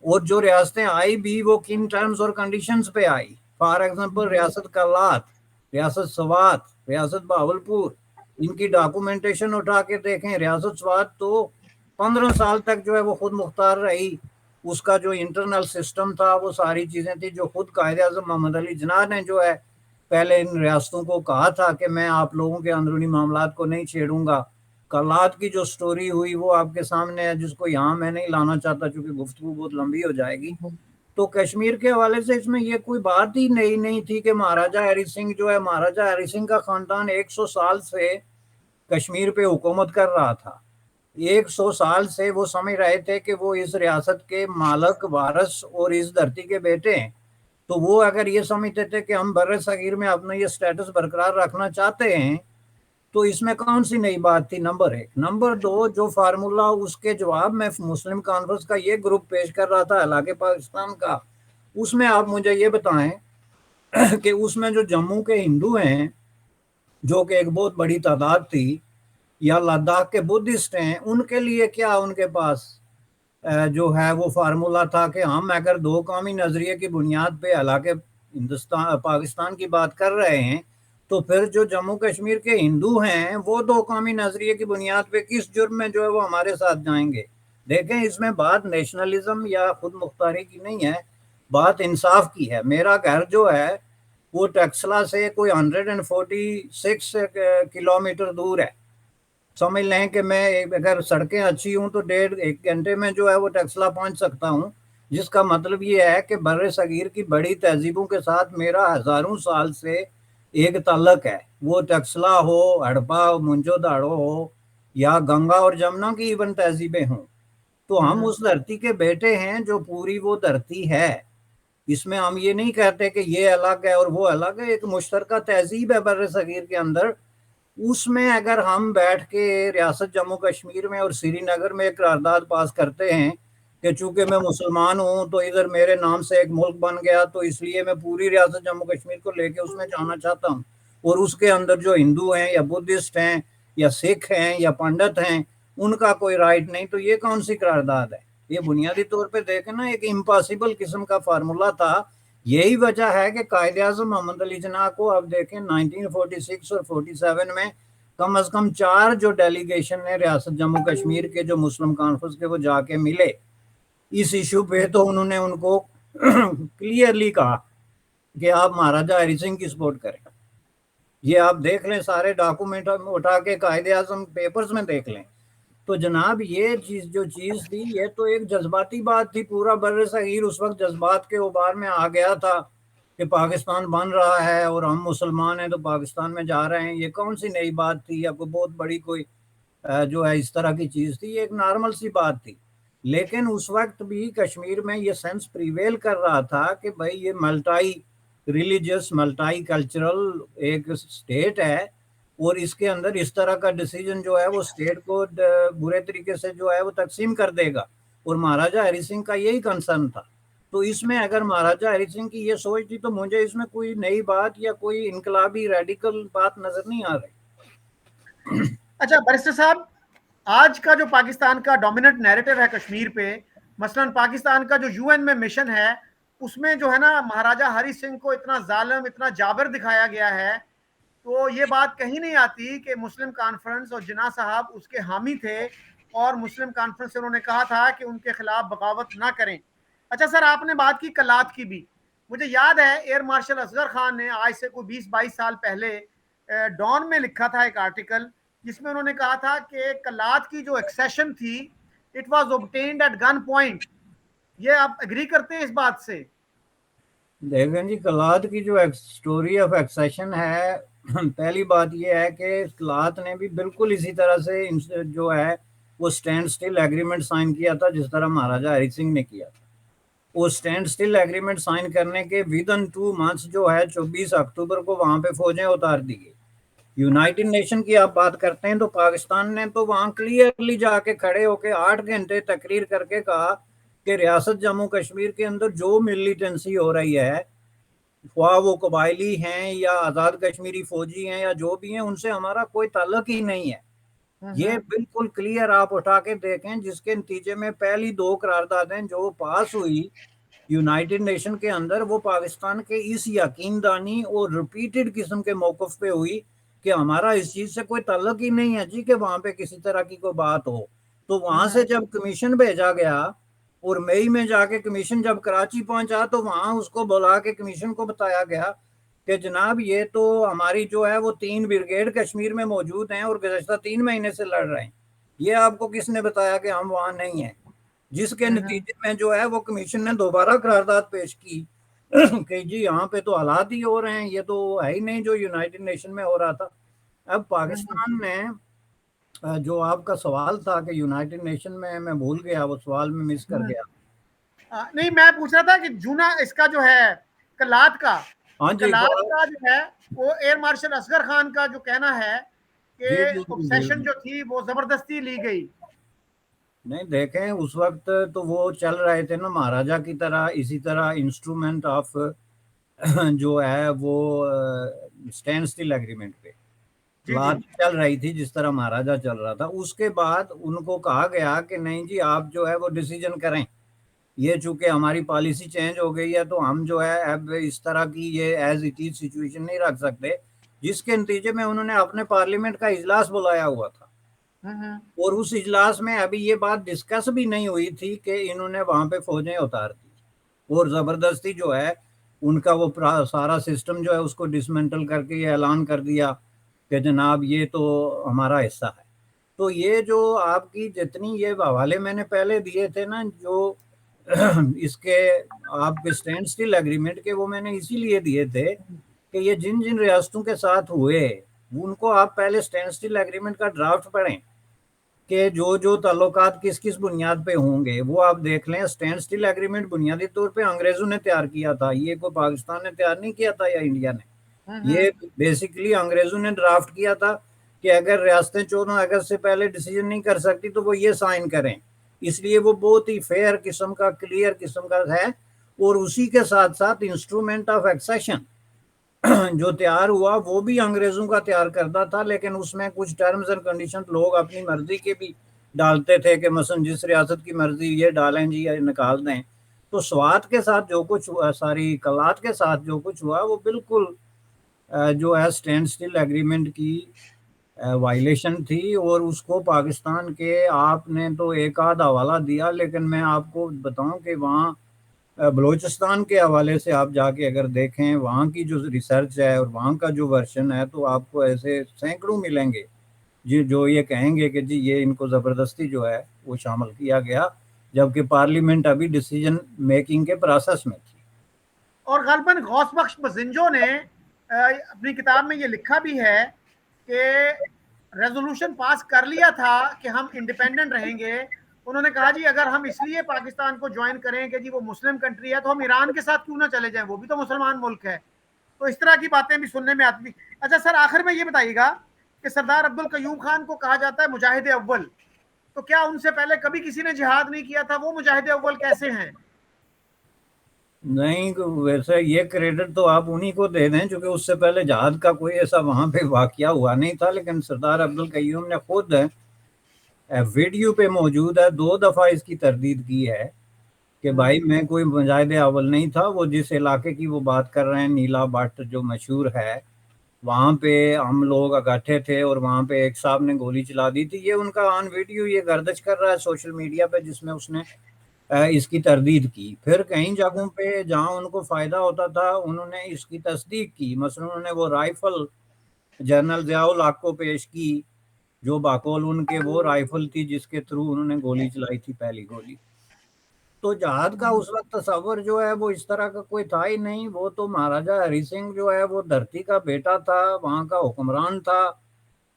اور جو ریاستیں آئی بھی وہ کن ٹرمز اور کنڈیشنز پہ آئی. فار ایگزامپل ریاست کلات، ریاست سوات، ریاست بہاولپور، ان کی ڈاکومنٹیشن اٹھا کے دیکھیں. ریاست سوات تو 15 سال تک جو ہے وہ خود مختار رہی. اس کا جو انٹرنل سسٹم تھا وہ ساری چیزیں تھی جو خود قائد اعظم محمد علی جناح نے جو ہے پہلے ان ریاستوں کو کہا تھا کہ میں آپ لوگوں کے اندرونی معاملات کو نہیں چھیڑوں گا. کلات کی جو سٹوری ہوئی وہ آپ کے سامنے ہے جس کو یہاں میں نہیں لانا چاہتا چونکہ گفتگو بہت لمبی ہو جائے گی. تو کشمیر کے حوالے سے اس میں یہ کوئی بات ہی نہیں تھی کہ مہاراجہ ہری سنگھ جو ہے، مہاراجہ ہری سنگھ کا خاندان 100 سال سے کشمیر پہ حکومت کر رہا تھا. 100 سال سے وہ سمجھ رہے تھے کہ وہ اس ریاست کے مالک وارث اور اس دھرتی کے بیٹے ہیں. تو وہ اگر یہ سمجھتے تھے کہ ہم بر صغیر میں اپنا یہ سٹیٹس برقرار رکھنا چاہتے ہیں تو اس میں کون سی نئی بات تھی. نمبر 1. نمبر 2، جو فارمولا اس کے جواب میں مسلم کانفرنس کا یہ گروپ پیش کر رہا تھا علاقے پاکستان کا، اس میں آپ مجھے یہ بتائیں کہ اس میں جو جموں کے ہندو ہیں جو کہ ایک بہت بڑی تعداد تھی، یا لداخ کے بدھسٹ ہیں، ان کے لیے کیا ان کے پاس جو ہے وہ فارمولا تھا کہ ہم اگر دو قومی نظریے کی بنیاد پہ علاقے پاکستان کی بات کر رہے ہیں تو پھر جو جموں کشمیر کے ہندو ہیں وہ دو قومی نظریے کی بنیاد پہ کس جرم میں جو ہے وہ ہمارے ساتھ جائیں گے. دیکھیں اس میں بات نیشنلزم یا خود مختاری کی نہیں ہے، بات انصاف کی ہے. میرا گھر جو ہے وہ ٹیکسلا سے کوئی 146 کلومیٹر دور ہے. سمجھ لیں کہ میں اگر سڑکیں اچھی ہوں تو 1.5 گھنٹے میں جو ہے وہ ٹیکسلا پہنچ سکتا ہوں، جس کا مطلب یہ ہے کہ بر صغیر کی بڑی تہذیبوں کے ساتھ میرا ہزاروں سال سے ایک تعلق ہے. وہ ٹیکسلا ہو، ہڑپا، منجو داڑو ہو یا گنگا اور جمنا کی ایون تہذیبیں ہوں. تو ہم اس دھرتی کے بیٹے ہیں جو پوری وہ دھرتی ہے. اس میں ہم یہ نہیں کہتے کہ یہ الگ ہے اور وہ الگ ہے، ایک مشترکہ تہذیب ہے بر صغیر کے اندر. اس میں اگر ہم بیٹھ کے ریاست جموں کشمیر میں اور سری نگر میں ایک قرارداد پاس کرتے ہیں کہ چونکہ میں مسلمان ہوں تو ادھر میرے نام سے ایک ملک بن گیا تو اس لیے میں پوری ریاست جموں کشمیر کو لے کے اس میں جانا چاہتا ہوں، اور اس کے اندر جو ہندو ہیں یا بدھسٹ ہیں یا سکھ ہیں یا پنڈت ہیں ان کا کوئی رائٹ نہیں، تو یہ کون سی قرارداد ہے؟ یہ بنیادی طور پہ دیکھیں نا ایک امپاسبل قسم کا فارمولا تھا. یہی وجہ ہے کہ قائد اعظم محمد علی جناح کو اب دیکھیں 1946 اور 47 میں کم از کم 4 جو ڈیلیگیشن ہے ریاست جموں کشمیر کے جو مسلم کانفرنس کے وہ جا کے ملے اس ایشو پہ، تو انہوں نے ان کو کلیئرلی کہا کہ آپ مہاراجہ ہری سنگھ کی سپورٹ کریں. یہ آپ دیکھ لیں سارے ڈاکومنٹ اٹھا کے قائد اعظم پیپرز میں دیکھ لیں. تو جناب یہ جو چیز تھی یہ تو ایک جذباتی بات تھی. پورا بر صغیر اس وقت جذبات کے غبار میں آ گیا تھا کہ پاکستان بن رہا ہے اور ہم مسلمان ہیں تو پاکستان میں جا رہے ہیں. یہ کون سی نئی بات تھی یا کوئی بہت بڑی کوئی جو ہے اس طرح کی چیز تھی؟ یہ ایک نارمل سی بات تھی. لیکن اس وقت بھی کشمیر میں یہ سینس پریویل کر رہا تھا کہ بھائی یہ ملٹائی ریلیجس ملٹائی کلچرل ایک اسٹیٹ ہے اور اس کے اندر اس طرح کا ڈیسیجن جو ہے وہ اسٹیٹ کو برے طریقے سے جو ہے وہ تقسیم کر دے گا، اور مہاراجہ ہری سنگھ کا یہی کنسرن تھا. تو اس میں اگر مہاراجہ ہری سنگھ کی یہ سوچ تھی تو مجھے اس میں کوئی نئی بات یا کوئی انقلابی ریڈیکل بات نظر نہیں آ رہی. اچھا بیرسٹر صاحب، آج کا جو پاکستان کا ڈومیننٹ نیریٹو ہے کشمیر پہ، مثلاً پاکستان کا جو یو این میں مشن ہے اس میں جو ہے نا مہاراجہ ہری سنگھ کو اتنا ظالم اتنا جابر دکھایا گیا ہے، تو یہ بات کہیں نہیں آتی کہ مسلم کانفرنس اور جناح صاحب اس کے حامی تھے اور مسلم کانفرنس سے انہوں نے کہا تھا کہ ان کے خلاف بغاوت نہ کریں. اچھا سر، آپ نے بات کی کلات کی بھی. مجھے یاد ہے ایئر مارشل اصغر خان نے آج سے کوئی 20-22 سال پہلے ڈان میں لکھا تھا ایک آرٹیکل جس میں انہوں نے کہا تھا کہ کلات کی جو ایکسیشن تھی it was obtained at gun point. یہ آپ اگری کرتے ہیں اس بات سے؟ دیکھیں جی، کلات کی جو سٹوری آف ایکسیشن ہے پہلی بات یہ ہے کہ اطلاعات نے بھی بالکل اسی طرح سے جو ہے وہ اسٹینڈ سٹل ایگریمنٹ سائن کیا تھا جس طرح مہاراجا ہری سنگھ نے کیا تھا. وہ اسٹینڈ سٹل ایگریمنٹ سائن کرنے کے ودن 2 months جو ہے 24 اکتوبر کو وہاں پہ فوجیں اتار دی گئی. یونائٹڈ نیشن کی آپ بات کرتے ہیں تو پاکستان نے تو وہاں کلیئرلی جا کے کھڑے ہو کے 8 گھنٹے تقریر کر کے کہا کہ ریاست جموں کشمیر کے اندر جو ملیٹنسی ہو رہی ہے، خواہ وہ قبائلی ہیں یا آزاد کشمیری فوجی ہیں یا جو بھی ہیں، ان سے ہمارا کوئی تعلق ہی نہیں ہے. یہ بالکل کلیئر آپ اٹھا کے دیکھیں، جس کے نتیجے میں پہلی 2 قراردادیں جو پاس ہوئی یونائٹڈ نیشن کے اندر، وہ پاکستان کے اس یقین دانی اور ریپیٹڈ قسم کے موقف پہ ہوئی کہ ہمارا اس چیز سے کوئی تعلق ہی نہیں ہے جی کہ وہاں پہ کسی طرح کی کوئی بات ہو. تو وہاں سے جب کمیشن بھیجا گیا اور مئی میں جا کے کمیشن جب کراچی پہنچا تو وہاں اس کو بلا کے کمیشن کو بتایا گیا کہ جناب یہ تو ہماری جو ہے وہ 3 بریگیڈ کشمیر میں موجود ہیں اور گزشتہ 3 مہینے سے لڑ رہے ہیں، یہ آپ کو کس نے بتایا کہ ہم وہاں نہیں ہیں؟ جس کے نتیجے میں جو ہے وہ کمیشن نے دوبارہ قرارداد پیش کی کہ جی یہاں پہ تو حالات ہی ہو رہے ہیں، یہ تو ہے ہی نہیں جو یونائٹڈ نیشن میں ہو رہا تھا. اب پاکستان نے جو آپ کا سوال تھا کہ یونائٹڈ نیشن میں بھول گیا، وہ سوال میں مس کر گیا. نہیں، میں پوچھ رہا تھا کہ جونا اس کا جو ہے کلات کا ہاں جی جو ہے وہ ایئر مارشل اصغر خان کا جو کہنا ہے کہ جی جی اوبسیشن جو تھی وہ زبردستی لی گئی. نہیں دیکھیں اس وقت تو وہ چل رہے تھے نا مہاراجا کی طرح، اسی طرح انسٹرومنٹ آف جو ہے وہ اسٹینڈ سٹل ایگریمنٹ پہ بات چل رہی تھی جس طرح مہاراجا چل رہا تھا. اس کے بعد ان کو کہا گیا کہ نہیں جی آپ جو ہے وہ ڈیسیجن کریں، یہ چونکہ ہماری پالیسی چینج ہو گئی ہے تو ہم جو ہے اب اس طرح کی یہ ایز اٹ از سچویشن نہیں رکھ سکتے، جس کے نتیجے میں انہوں نے اپنے پارلیمنٹ کا اجلاس بلایا ہوا تھا. اور اس اجلاس میں ابھی یہ بات ڈسکس بھی نہیں ہوئی تھی کہ انہوں نے وہاں پہ فوجیں اتار دی اور زبردستی جو ہے ان کا وہ سارا سسٹم جو ہے اس کو ڈسمنٹل کر کے یہ اعلان کر دیا کہ جناب یہ تو ہمارا حصہ ہے. تو یہ جو آپ کی جتنی یہ حوالے میں نے پہلے دیے تھے نا جو اس کے آپ کے اسٹینڈ سٹل ایگریمنٹ کے، وہ میں نے اسی لیے دیے تھے کہ یہ جن جن ریاستوں کے ساتھ ہوئے ان کو آپ پہلے اسٹینڈ سٹل ایگریمنٹ کا ڈرافٹ پڑھیں کہ جو جو تعلقات کس کس بنیاد پہ ہوں گے وہ آپ دیکھ لیں. اسٹینڈ سٹل ایگریمنٹ بنیادی طور پہ انگریزوں نے تیار کیا تھا، یہ کوئی پاکستان نے تیار نہیں کیا تھا یا انڈیا نے. یہ بیسیکلی انگریزوں نے ڈرافٹ کیا تھا کہ اگر ریاستیں 14 اگست سے پہلے ڈیسیجن نہیں کر سکتی تو وہ یہ سائن کریں. اس لیے وہ بہت ہی فیئر قسم کا، کلیئر قسم کا ہے. اور اسی کے ساتھ ساتھ انسٹرومنٹ آف ایکسیشن جو تیار ہوا وہ بھی انگریزوں کا تیار کرتا تھا، لیکن اس میں کچھ ٹرمز اینڈ کنڈیشن لوگ اپنی مرضی کے بھی ڈالتے تھے کہ مثلا جس ریاست کی مرضی یہ ڈالیں جی یا نکال دیں. تو سوات کے ساتھ جو کچھ ہوا، ساری کلات کے ساتھ جو کچھ ہوا، وہ بالکل جو ہے اسٹینڈ سٹل ایگریمنٹ کی وائلیشن تھی. اور اس کو پاکستان کے آپ نے تو ایک آدھ حوالہ دیا، لیکن میں آپ کو بتاؤں کہ وہاں بلوچستان کے حوالے سے آپ جا کے اگر دیکھیں وہاں کی جو ریسرچ ہے اور وہاں کا جو ورژن ہے تو آپ کو ایسے سینکڑوں ملیں گے جی جو یہ کہیں گے کہ جی یہ ان کو زبردستی جو ہے وہ شامل کیا گیا، جبکہ پارلیمنٹ ابھی ڈیسیجن میکنگ کے پروسیس میں تھی. اور غالباً غوث بخش بزنجو نے اپنی کتاب میں یہ لکھا بھی ہے کہ ریزولوشن پاس کر لیا تھا کہ ہم انڈیپینڈنٹ رہیں گے. انہوں نے کہا جی اگر ہم اس لیے پاکستان کو جوائن کریں کہ جی وہ مسلم کنٹری ہے تو ہم ایران کے ساتھ کیوں نہ چلے جائیں، وہ بھی تو مسلمان ملک ہے. تو اس طرح کی باتیں بھی سننے میں آتی. اچھا سر، آخر میں یہ بتائیے گا کہ سردار عبدالقیوم خان کو کہا جاتا ہے مجاہد اول، تو کیا ان سے پہلے کبھی کسی نے جہاد نہیں کیا تھا؟ وہ مجاہد اول کیسے ہیں؟ نہیں ویسے یہ کریڈٹ تو آپ انہی کو دے دیں چونکہ اس سے پہلے جہاد کا کوئی ایسا وہاں پہ واقعہ ہوا نہیں تھا. لیکن سردار عبدالقیوم نے خود ویڈیو پہ موجود ہے 2 دفعہ اس کی تردید کی ہے کہ بھائی میں کوئی مجاہد اول نہیں تھا. وہ جس علاقے کی وہ بات کر رہے ہیں نیلا بٹ جو مشہور ہے، وہاں پہ ہم لوگ اکٹھے تھے اور وہاں پہ ایک صاحب نے گولی چلا دی تھی. یہ ان کا آن ویڈیو یہ گردش کر رہا ہے سوشل میڈیا پہ، جس میں اس نے اس کی تردید کی. پھر کئی جگہوں پہ جہاں ان کو فائدہ ہوتا تھا انہوں نے اس کی تصدیق کی. مثلا انہوں نے وہ رائفل جنرل ضیاء الحق کو پیش کی جو باقول ان کے وہ رائفل تھی جس کے تھرو انہوں نے گولی چلائی تھی، پہلی گولی. تو جہاد کا اس وقت تصور جو ہے وہ اس طرح کا کوئی تھا ہی نہیں. وہ تو مہاراجا ہری سنگھ جو ہے وہ دھرتی کا بیٹا تھا, وہاں کا حکمران تھا.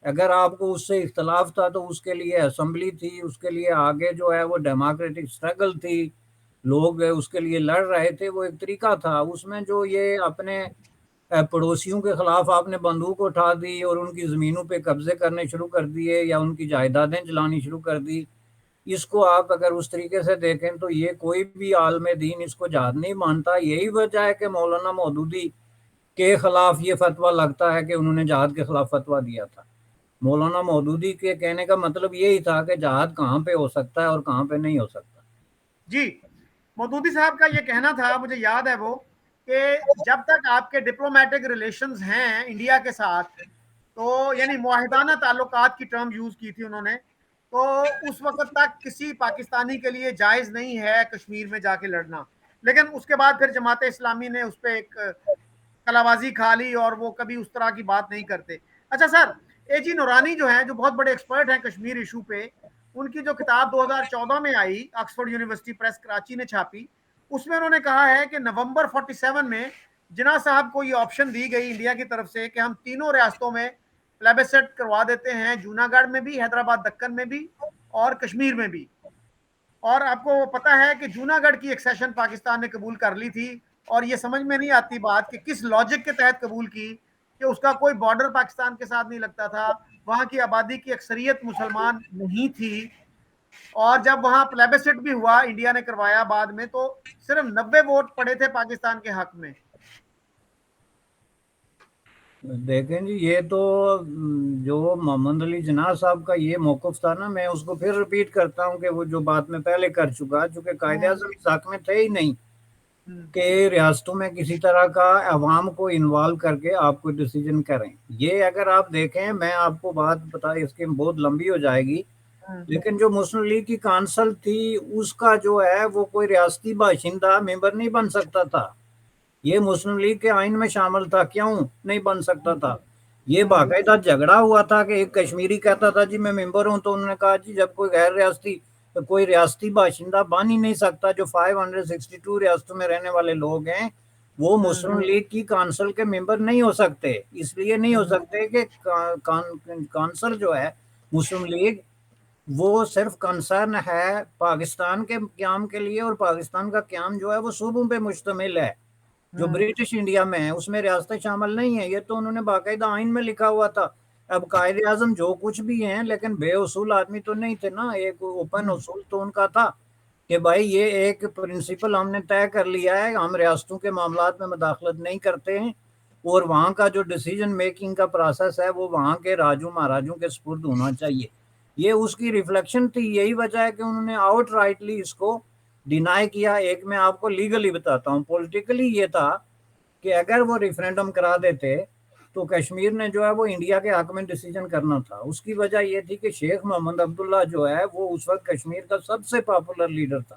اگر آپ کو اس سے اختلاف تھا تو اس کے لیے اسمبلی تھی, اس کے لیے آگے جو ہے وہ ڈیموکریٹک اسٹرگل تھی, لوگ اس کے لیے لڑ رہے تھے. وہ ایک طریقہ تھا. اس میں جو یہ اپنے پڑوسیوں کے خلاف آپ نے بندوق اٹھا دی اور ان کی زمینوں پہ قبضے کرنے شروع کر دیے یا ان کی جائیدادیں جلانی شروع کر دی, اس کو آپ اگر اس طریقے سے دیکھیں تو یہ کوئی بھی عالم دین اس کو جہاد نہیں مانتا. یہی وجہ ہے کہ مولانا مودودی کے خلاف یہ فتویٰ لگتا ہے کہ انہوں نے جہاد کے خلاف فتویٰ دیا تھا. مولانا مودودی کے کہنے کا مطلب یہی تھا کہ جہاد کہاں پہ ہو سکتا ہے اور کہاں پہ نہیں ہو سکتا. جی, مودودی صاحب کا یہ کہنا تھا, مجھے یاد ہے وہ, کہ جب تک آپ کے ڈپلومیٹک ریلیشنز ہیں انڈیا کے ساتھ, تو یعنی معاہدانہ تعلقات کی ٹرم یوز کی تھی انہوں نے, تو اس وقت تک کسی پاکستانی کے لیے جائز نہیں ہے کشمیر میں جا کے لڑنا. لیکن اس کے بعد پھر جماعت اسلامی نے اس پہ ایک کلابازی کھا لی اور وہ کبھی اس طرح کی بات نہیں کرتے. اچھا سر, اے جی نورانی جو ہیں, جو بہت بڑے ایکسپرٹ ہیں کشمیر ایشو پہ, ان کی جو کتاب 2014 میں آئی, آکسفورڈ یونیورسٹی پریس کراچی نے چھاپی, اس میں انہوں نے کہا ہے کہ نومبر 47 میں جناح صاحب کو یہ آپشن دی گئی انڈیا کی طرف سے کہ ہم تینوں ریاستوں میں پلیبسٹ کروا دیتے ہیں, جونا گڑھ میں بھی, حیدرآباد دکن میں بھی, اور کشمیر میں بھی. اور آپ کو پتا ہے کہ جونا گڑھ کی ایکسیشن پاکستان نے قبول کر لی تھی, اور یہ سمجھ میں نہیں آتی بات کہ کس لاجک کے تحت قبول کی, کہ اس کا کوئی بارڈر پاکستان کے ساتھ نہیں لگتا تھا, وہاں کی آبادی کی اکثریت مسلمان نہیں تھی, اور جب وہاں پلیبسٹ بھی ہوا, انڈیا نے کروایا بعد میں, تو صرف 90 ووٹ پڑے تھے پاکستان کے حق میں. دیکھیں جی, یہ تو جو محمد علی جناح صاحب کا یہ موقف تھا نا, میں اس کو پھر ریپیٹ کرتا ہوں کہ وہ جو بات میں پہلے کر چکا, چونکہ قائد اعظم اس حق میں تھے ہی نہیں کہ ریاستوں میں کسی طرح کا عوام کو انوالو کر کے آپ کو ڈیسیجن کریں. یہ اگر آپ دیکھیں, میں آپ کو بات بتائی, اس کی بہت لمبی ہو جائے گی, لیکن جو مسلم لیگ کی کانسل تھی اس کا جو ہے وہ کوئی ریاستی باشندہ ممبر نہیں بن سکتا تھا. یہ مسلم لیگ کے آئین میں شامل تھا, کیوں نہیں بن سکتا تھا؟ یہ باقاعدہ جھگڑا ہوا تھا کہ ایک کشمیری کہتا تھا جی میں ممبر ہوں, تو انہوں نے کہا جی جب کوئی غیر ریاستی, کوئی ریاستی باشندہ بن ہی نہیں سکتا, جو 562 ریاستوں میں رہنے والے لوگ ہیں وہ مسلم لیگ کی کانسل کے ممبر نہیں ہو سکتے. اس لیے نہیں ہو سکتے کہ کانسل جو ہے مسلم لیگ, وہ صرف کنسرن ہے پاکستان کے قیام کے لیے, اور پاکستان کا قیام جو ہے وہ صوبوں پہ مشتمل ہے. جو برٹش انڈیا میں ہے اس میں ریاستیں شامل نہیں ہیں, یہ تو انہوں نے باقاعدہ آئین میں لکھا ہوا تھا. اب قائد اعظم جو کچھ بھی ہیں لیکن بے اصول آدمی تو نہیں تھے نا, ایک اوپن اصول تو ان کا تھا کہ بھائی یہ ایک پرنسپل ہم نے طے کر لیا ہے, ہم ریاستوں کے معاملات میں مداخلت نہیں کرتے ہیں, اور وہاں کا جو ڈیسیجن میکنگ کا پروسیس ہے وہ وہاں کے راجوں مہاراجوں کے سپرد ہونا چاہیے. یہ اس کی ریفلیکشن تھی. یہی وجہ ہے کہ انہوں نے آؤٹ رائٹلی اس کو ڈینائی کیا. ایک میں آپ کو لیگلی بتاتا ہوں, پولیٹیکلی یہ تھا کہ اگر وہ ریفرینڈم کرا دیتے تو کشمیر نے جو ہے وہ انڈیا کے حق میں ڈیسیجن کرنا تھا. اس کی وجہ یہ تھی کہ شیخ محمد عبداللہ جو ہے وہ اس وقت کشمیر کا سب سے پاپولر لیڈر تھا,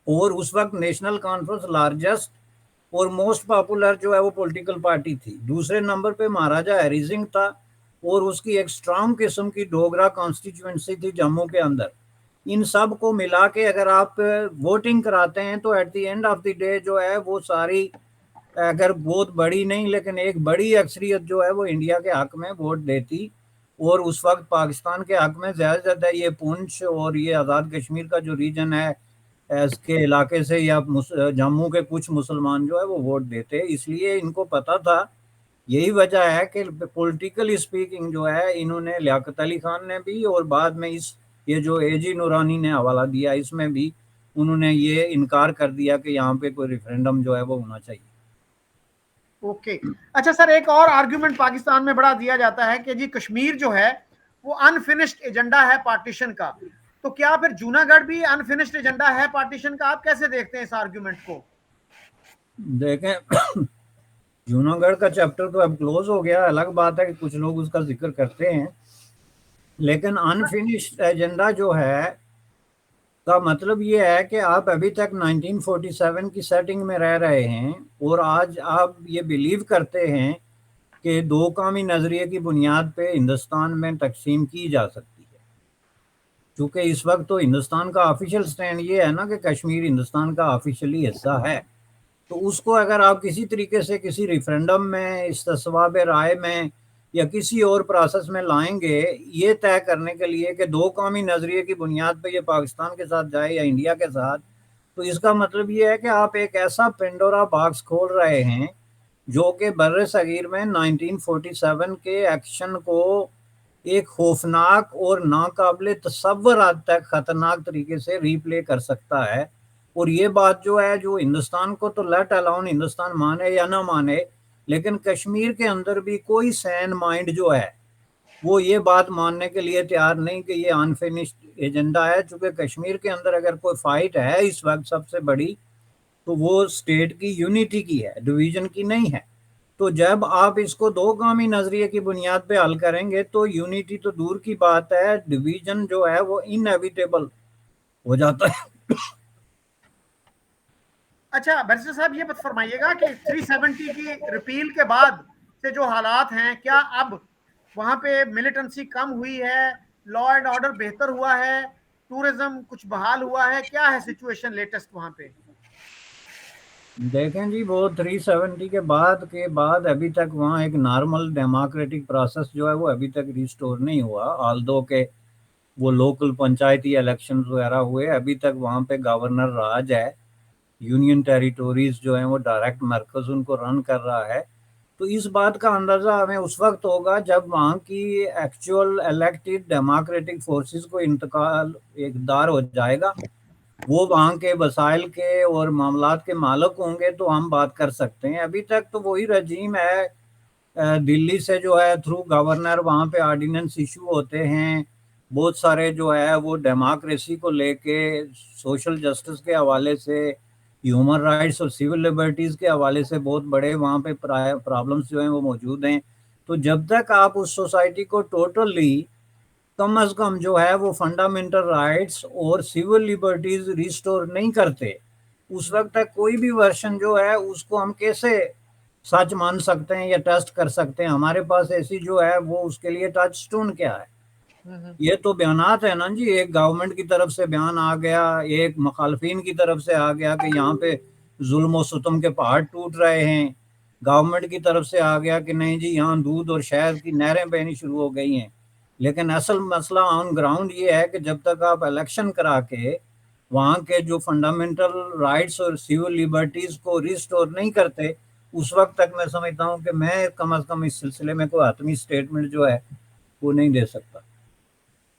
اور اس وقت نیشنل کانفرنس لارجسٹ اور موسٹ پاپولر جو ہے وہ پولیٹیکل پارٹی تھی. دوسرے نمبر پہ مہاراجا ہری سنگھ تھا, اور اس کی ایک اسٹرانگ قسم کی ڈوگرا کانسٹیچوئنسی تھی جموں کے اندر. ان سب کو ملا کے اگر آپ ووٹنگ کراتے ہیں تو at the end of the day جو ہے وہ ساری, اگر بہت بڑی نہیں لیکن ایک بڑی اکثریت جو ہے وہ انڈیا کے حق میں ووٹ دیتی. اور اس وقت پاکستان کے حق میں زیادہ سے زیادہ یہ پونچھ اور یہ آزاد کشمیر کا جو ریجن ہے اس کے علاقے سے یا جموں کے کچھ مسلمان جو ہے وہ ووٹ دیتے. اس لیے ان کو پتا تھا. یہی وجہ ہے کہ پولیٹیکلی اسپیکنگ جو ہے انہوں نے, لیاقت علی خان نے بھی, اور بعد میں اس یہ جو اے جی نورانی نے حوالہ دیا اس میں بھی انہوں نے یہ انکار کر دیا کہ یہاں پہ کوئی ریفرینڈم جو ہے وہ ہونا چاہیے. اوکے, اچھا سر, ایک اور آرگیومنٹ پاکستان میں بڑا دیا جاتا ہے کہ جی کشمیر جو ہے وہ انفینشڈ ایجنڈا ہے پارٹیشن کا, تو کیا پھر جونا گڑھ بھی انفینشڈ ایجنڈا ہے پارٹیشن کا؟ آپ کیسے دیکھتے ہیں اس آرگیومنٹ کو؟ دیکھیں, جونا گڑھ کا چیپٹر تو اب کلوز ہو گیا, الگ بات ہے کہ کچھ لوگ اس کا ذکر کرتے ہیں, لیکن انفینشڈ ایجنڈا جو ہے کا مطلب یہ ہے کہ آپ ابھی تک 1947 کی سیٹنگ میں رہ رہے ہیں, اور آج آپ یہ بلیو کرتے ہیں کہ دو قومی نظریے کی بنیاد پہ ہندوستان میں تقسیم کی جا سکتی ہے. چونکہ اس وقت تو ہندوستان کا آفیشیل سٹینڈ یہ ہے نا کہ کشمیر ہندوستان کا آفیشیلی حصہ ہے، تو اس کو اگر آپ کسی طریقے سے کسی ریفرینڈم میں، استصواب رائے میں یا کسی اور پروسیس میں لائیں گے یہ طے کرنے کے لیے کہ دو قومی نظریے کی بنیاد پہ یہ پاکستان کے ساتھ جائے یا انڈیا کے ساتھ، تو اس کا مطلب یہ ہے کہ آپ ایک ایسا پینڈورا باکس کھول رہے ہیں جو کہ بر صغیر میں 1947 کے ایکشن کو ایک خوفناک اور ناقابل تصور حد تک خطرناک طریقے سے ری پلے کر سکتا ہے۔ اور یہ بات جو ہے جو ہندوستان کو تو لیٹ الاؤن ہندوستان مانے یا نہ مانے، لیکن کشمیر کے اندر بھی کوئی سین مائنڈ جو ہے وہ یہ بات ماننے کے لیے تیار نہیں کہ یہ انفینشڈ ایجنڈا ہے، چونکہ کشمیر کے اندر اگر کوئی فائٹ ہے اس وقت سب سے بڑی تو وہ اسٹیٹ کی یونٹی کی ہے، ڈویژن کی نہیں ہے۔ تو جب آپ اس کو دو قومی نظریے کی بنیاد پہ حل کریں گے تو یونٹی تو دور کی بات ہے، ڈویژن جو ہے وہ انیویٹیبل ہو جاتا ہے۔ اچھا بیرسٹر صاحب یہ بات فرمائیے گا کہ 370 کی ریپیل کے بعد سے جو حالات ہیں، کیا اب وہاں پہ ملیٹنسی کم ہوئی ہے، لا اینڈ آرڈر بہتر ہوا ہے، ٹورزم کچھ بحال ہوا ہے، کیا ہے سچویشن لیٹسٹ وہاں پہ؟ دیکھیں جی وہ 370 کے بعد ابھی تک وہاں ایک نارمل ڈیموکریٹک پروسیس جو ہے وہ ابھی تک ریسٹور نہیں ہوا، آلدو کہ وہ لوکل پنچایتی الیکشنز وغیرہ ہوئے، ابھی تک وہاں پہ گورنر راج ہے، یونین ٹیریٹوریز جو ہیں وہ ڈائریکٹ مرکز ان کو رن کر رہا ہے۔ تو اس بات کا اندازہ ہمیں اس وقت ہوگا جب وہاں کی ایکچوئل الیکٹڈ ڈیموکریٹک فورسز کو انتقال اقتدار ہو جائے گا، وہ وہاں کے وسائل کے اور معاملات کے مالک ہوں گے تو ہم بات کر سکتے ہیں۔ ابھی تک تو وہی رجیم ہے، دلی سے جو ہے تھرو گورنر وہاں پہ آرڈیننس ایشو ہوتے ہیں، بہت سارے جو ہے وہ ڈیموکریسی کو لے کے، سوشل جسٹس کے حوالے سے، ہیومن رائٹس اور سول لبرٹیز کے حوالے سے بہت بڑے وہاں پہ پرابلمس جو ہیں وہ موجود ہیں۔ تو جب تک آپ اس سوسائٹی کو ٹوٹلی کم از کم جو ہے وہ فنڈامنٹل رائٹس اور سول لبرٹیز ریسٹور نہیں کرتے، اس وقت تک کوئی بھی ورشن جو ہے اس کو ہم کیسے سچ مان سکتے ہیں یا ٹیسٹ کر سکتے ہیں؟ ہمارے پاس ایسی جو ہے وہ اس کے لیے ٹچ سٹون کیا ہے؟ یہ تو بیانات ہے نا جی، ایک گورنمنٹ کی طرف سے بیان آ گیا، ایک مخالفین کی طرف سے آ گیا کہ یہاں پہ ظلم و ستم کے پہاڑ ٹوٹ رہے ہیں، گورنمنٹ کی طرف سے آ گیا کہ نہیں جی یہاں دودھ اور شہد کی نہریں بہنی شروع ہو گئی ہیں۔ لیکن اصل مسئلہ آن گراؤنڈ یہ ہے کہ جب تک آپ الیکشن کرا کے وہاں کے جو فنڈامنٹل رائٹس اور سیول لیبرٹیز کو ریسٹور نہیں کرتے، اس وقت تک میں سمجھتا ہوں کہ میں کم از کم اس سلسلے میں کوئی حتمی سٹیٹمنٹ جو ہے وہ نہیں دے سکتا۔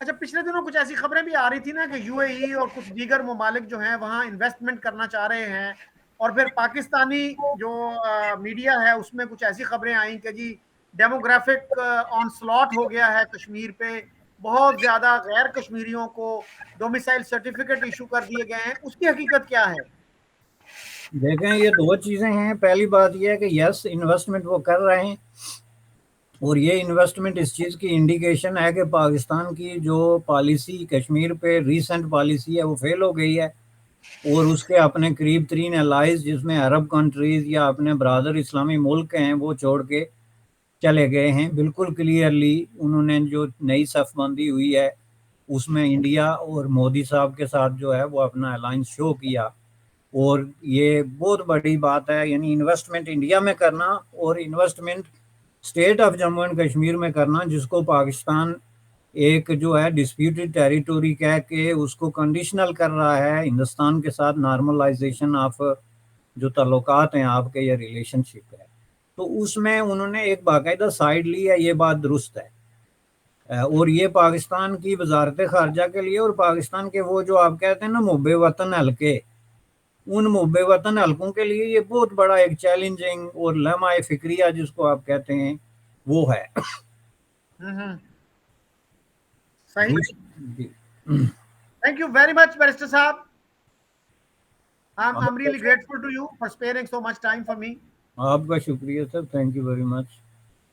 اچھا پچھلے دنوں کچھ ایسی خبریں بھی آ رہی تھی نا کہ یو اے ای اور کچھ دیگر ممالک جو ہیں وہاں انویسٹمنٹ کرنا چاہ رہے ہیں، اور پھر پاکستانی جو میڈیا ہے اس میں کچھ ایسی خبریں آئیں کہ جی ڈیموگرافک آن سلاٹ ہو گیا ہے کشمیر پہ، بہت زیادہ غیر کشمیریوں کو ڈومیسائل سرٹیفکیٹ ایشو کر دیے گئے ہیں، اس کی حقیقت کیا ہے؟ دیکھیں یہ دو چیزیں ہیں، پہلی بات یہ ہے کہ یس انویسٹمنٹ وہ کر رہے ہیں، اور یہ انویسٹمنٹ اس چیز کی انڈیکیشن ہے کہ پاکستان کی جو پالیسی کشمیر پہ ریسنٹ پالیسی ہے وہ فیل ہو گئی ہے، اور اس کے اپنے قریب ترین الائز جس میں عرب کنٹریز یا اپنے برادر اسلامی ملک ہیں وہ چھوڑ کے چلے گئے ہیں۔ بالکل کلیئرلی انہوں نے جو نئی صف بندی ہوئی ہے اس میں انڈیا اور مودی صاحب کے ساتھ جو ہے وہ اپنا الائنس شو کیا، اور یہ بہت بڑی بات ہے، یعنی انویسٹمنٹ انڈیا میں کرنا اور investment state of Jammu and Kashmir میں کرنا، جس کو پاکستان ایک جو ہے ڈسپیوٹڈ ٹیریٹوری کہہ کے اس کو کنڈیشنل کر رہا ہے ہندوستان کے ساتھ، نارملائزیشن آف جو تعلقات ہیں آپ کے یا ریلیشن شپ ہے، تو اس میں انہوں نے ایک باقاعدہ سائڈ لی ہے، یہ بات درست ہے۔ اور یہ پاکستان کی وزارت خارجہ کے لیے اور پاکستان کے وہ جو آپ کہتے ہیں نا محب وطن حلقے، ان محب وطن حلقوں کے لیے یہ بہت بڑا ایک چیلنجنگ اور لمحہ فکریہ جس کو آپ کہتے ہیں وہ ہے۔ صحیح، thank you very much barrister صاحب، I'm really grateful to you for sparing so much time for me. آپ کا شکریہ سر، تھینک یو ویری مچ۔